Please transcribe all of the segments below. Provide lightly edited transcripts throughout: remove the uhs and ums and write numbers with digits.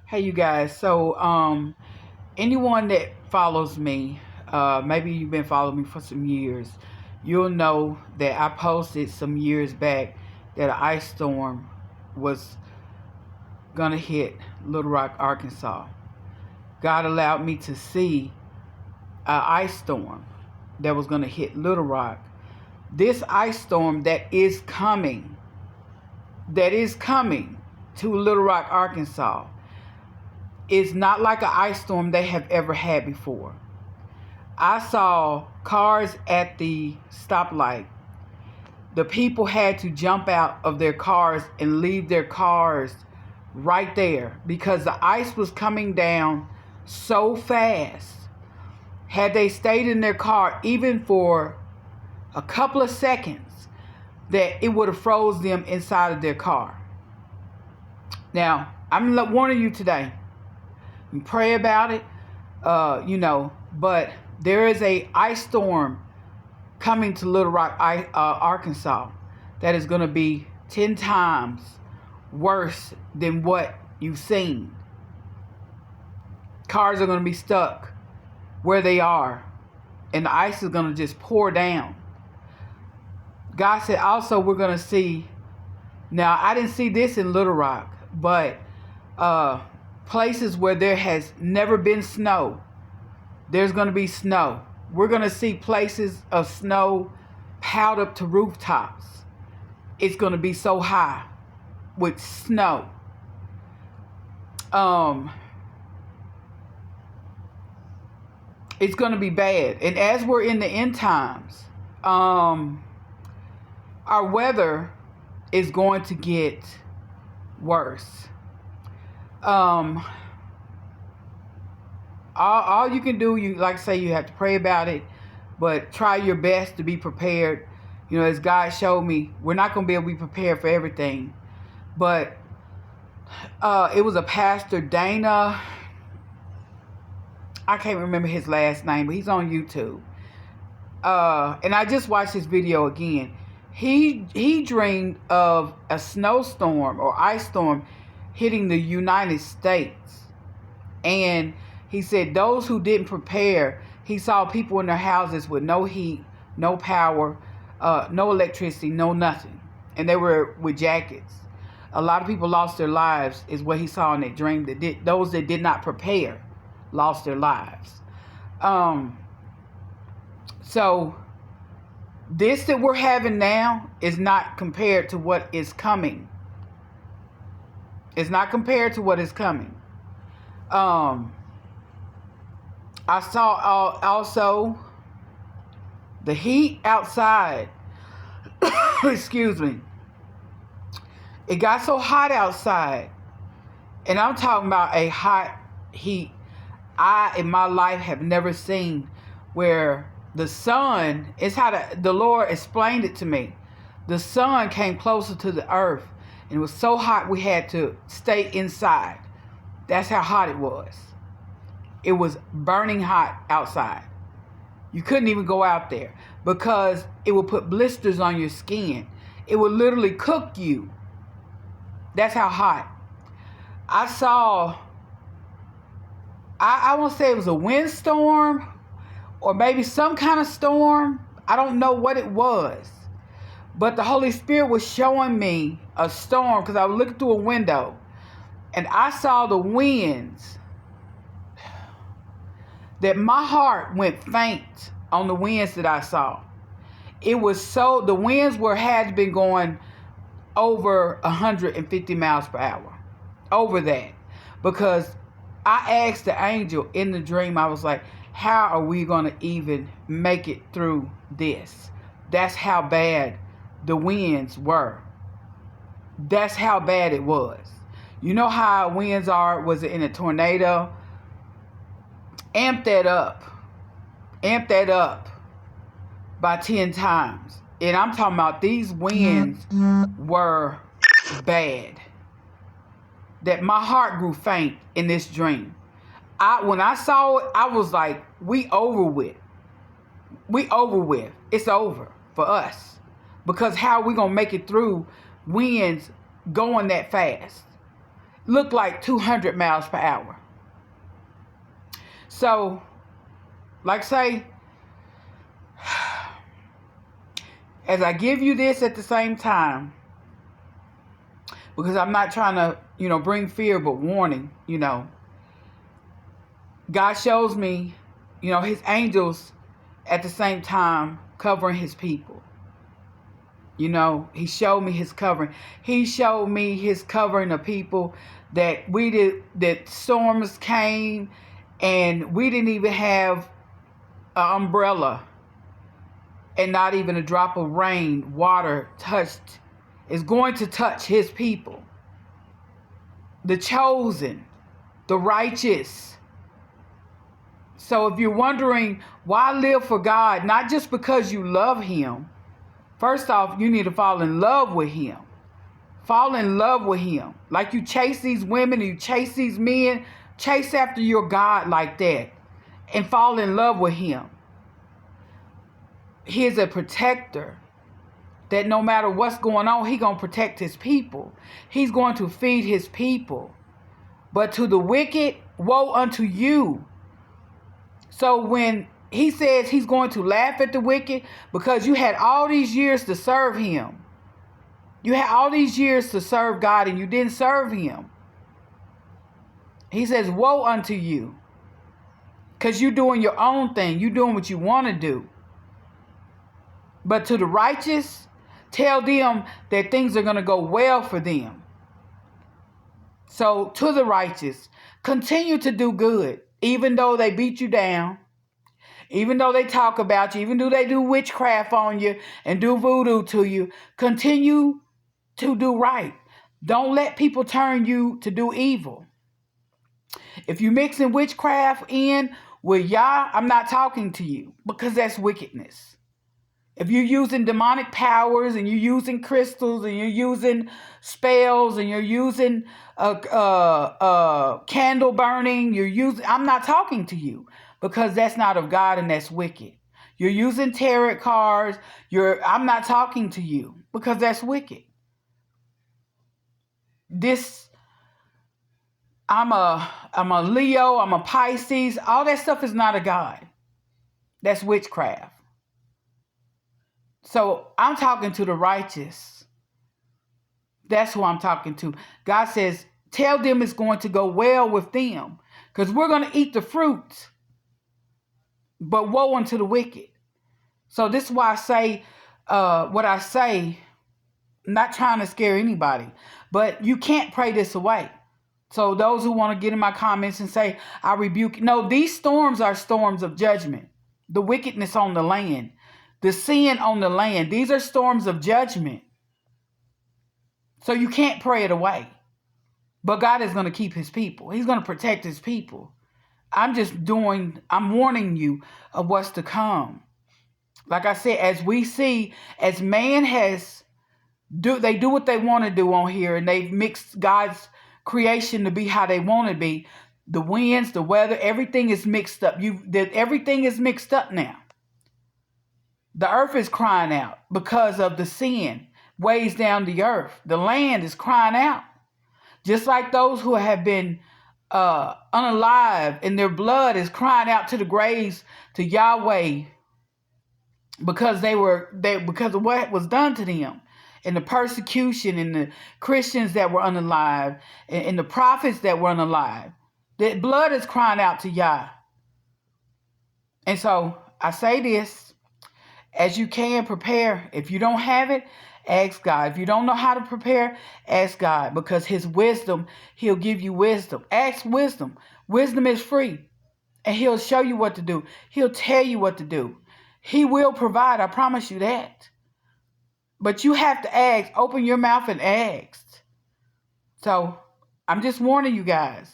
Hey, you guys. Anyone that follows me, maybe you've been following me for some years, you'll know that I posted some years back that an ice storm was gonna hit Little Rock, Arkansas. God allowed me to see an ice storm that was gonna hit Little Rock. This ice storm that is coming to Little Rock, Arkansas is not like an ice storm they have ever had before. I saw cars at the stoplight. The people had to jump out of their cars and leave their cars right there because the ice was coming down so fast. Had they stayed in their car even for a couple of seconds, that it would have froze them inside of their car. Now, I'm warning you today. You pray about it, but there is a ice storm coming to Little Rock, Arkansas, that is going to be 10 times worse than what you've seen. Cars are going to be stuck where they are, and the ice is going to just pour down. God said also we're going to see, now I didn't see this in Little Rock, but places where there has never been snow, there's going to be snow. We're going to see places of snow piled up to rooftops. It's going to be so high with snow. It's going to be bad. And as we're in the end times, our weather is going to get worse. All you can do, you like I say, you have to pray about it, but try your best to be prepared. As God showed me, we're not going to be able to be prepared for everything. But it was a pastor, Dana. I can't remember his last name, but he's on YouTube. And I just watched his video again. He dreamed of a snowstorm or ice storm hitting the United States. And he said those who didn't prepare, he saw people in their houses with no heat, no power, no electricity, no nothing. And they were with jackets. A lot of people lost their lives is what he saw in that dream. Those that did not prepare lost their lives. So this that we're having now is not compared to what is coming. It's not compared to what is coming. I saw also the heat outside. Excuse me. It got so hot outside. And I'm talking about a hot heat. I, in my life, have never seen where the sun, it's how the Lord explained it to me. The sun came closer to the earth. And it was so hot we had to stay inside. That's how hot it was. It was burning hot outside. You couldn't even go out there because it would put blisters on your skin. It would literally cook you. That's how hot. I saw, I won't say it was a windstorm or maybe some kind of storm. I don't know what it was. But the Holy Spirit was showing me a storm because I was looking through a window and I saw the winds that my heart went faint on the winds that I saw. It was so, the winds had been going over 150 miles per hour. Over that. Because I asked the angel in the dream, I was like, how are we going to even make it through this? That's how bad the winds were. That's how bad it was. You know how winds are, was it in a tornado? Amp that up by 10 times. And I'm talking about these winds were bad. That my heart grew faint in this dream. When I saw it, I was like, we over with. It's over for us. Because how are we going to make it through winds going that fast? look like 200 miles per hour. So, like say, as I give you this at the same time, because I'm not trying to, bring fear, but warning, God shows me, his angels at the same time covering his people. He showed me his covering. He showed me his covering of people that that storms came and we didn't even have an umbrella, and not even a drop of rain, water is going to touch his people. The chosen, the righteous. So if you're wondering why live for God, not just because you love him. First off, you need to fall in love with him. Fall in love with him. Like you chase these women, you chase these men, chase after your God like that and fall in love with him. He is a protector that no matter what's going on, he's going to protect his people. He's going to feed his people. But to the wicked, woe unto you. So when he says he's going to laugh at the wicked, because you had all these years to serve him. You had all these years to serve God and you didn't serve him. He says, woe unto you. Because you're doing your own thing. You're doing what you want to do. But to the righteous, tell them that things are going to go well for them. So to the righteous, continue to do good, even though they beat you down, even though they talk about you, even though they do witchcraft on you and do voodoo to you. Continue to do right. Don't let people turn you to do evil. If you're mixing witchcraft in with Yah, I'm not talking to you, because that's wickedness. If you're using demonic powers and you're using crystals and you're using spells and you're using candle burning, I'm not talking to you, because that's not of God and that's wicked. You're using tarot cards. I'm not talking to you, because that's wicked. I'm a Leo, I'm a Pisces. All that stuff is not of God. That's witchcraft. So I'm talking to the righteous. That's who I'm talking to. God says, tell them it's going to go well with them, because we're going to eat the fruit. But woe unto the wicked. So this is why I say what I say, not trying to scare anybody, but you can't pray this away. So those who want to get in my comments and say, I rebuke. No, these storms are storms of judgment. The wickedness on the land. The sin on the land. These are storms of judgment. So you can't pray it away. But God is going to keep his people. He's going to protect his people. I'm warning you of what's to come. Like I said, as we see, as man they do what they want to do on here, and they've mixed God's creation to be how they want to be. The winds, the weather, everything is mixed up. Everything is mixed up now. The earth is crying out because of the sin weighs down the earth. The land is crying out. Just like those who have been unalive and their blood is crying out to the graves, to Yahweh, because because of what was done to them, and the persecution, and the Christians that were unalive, and the prophets that were unalive. The blood is crying out to Yah. And so I say this, as you can prepare. If you don't have it, ask God. If you don't know how to prepare, ask God, because his wisdom, he'll give you wisdom. Ask wisdom. Wisdom is free, and he'll show you what to do. He'll tell you what to do. He will provide. I promise you that. But you have to ask. Open your mouth and ask. So I'm just warning you guys.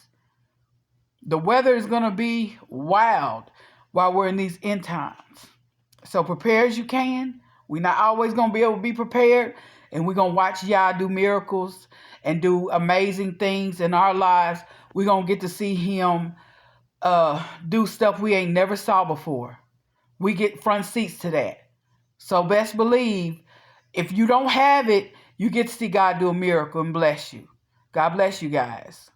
The weather is going to be wild while we're in these end times. So prepare as you can. We're not always going to be able to be prepared. And we're going to watch Yah do miracles and do amazing things in our lives. We're going to get to see him do stuff we ain't never saw before. We get front seats to that. So best believe, if you don't have it, you get to see God do a miracle and bless you. God bless you guys.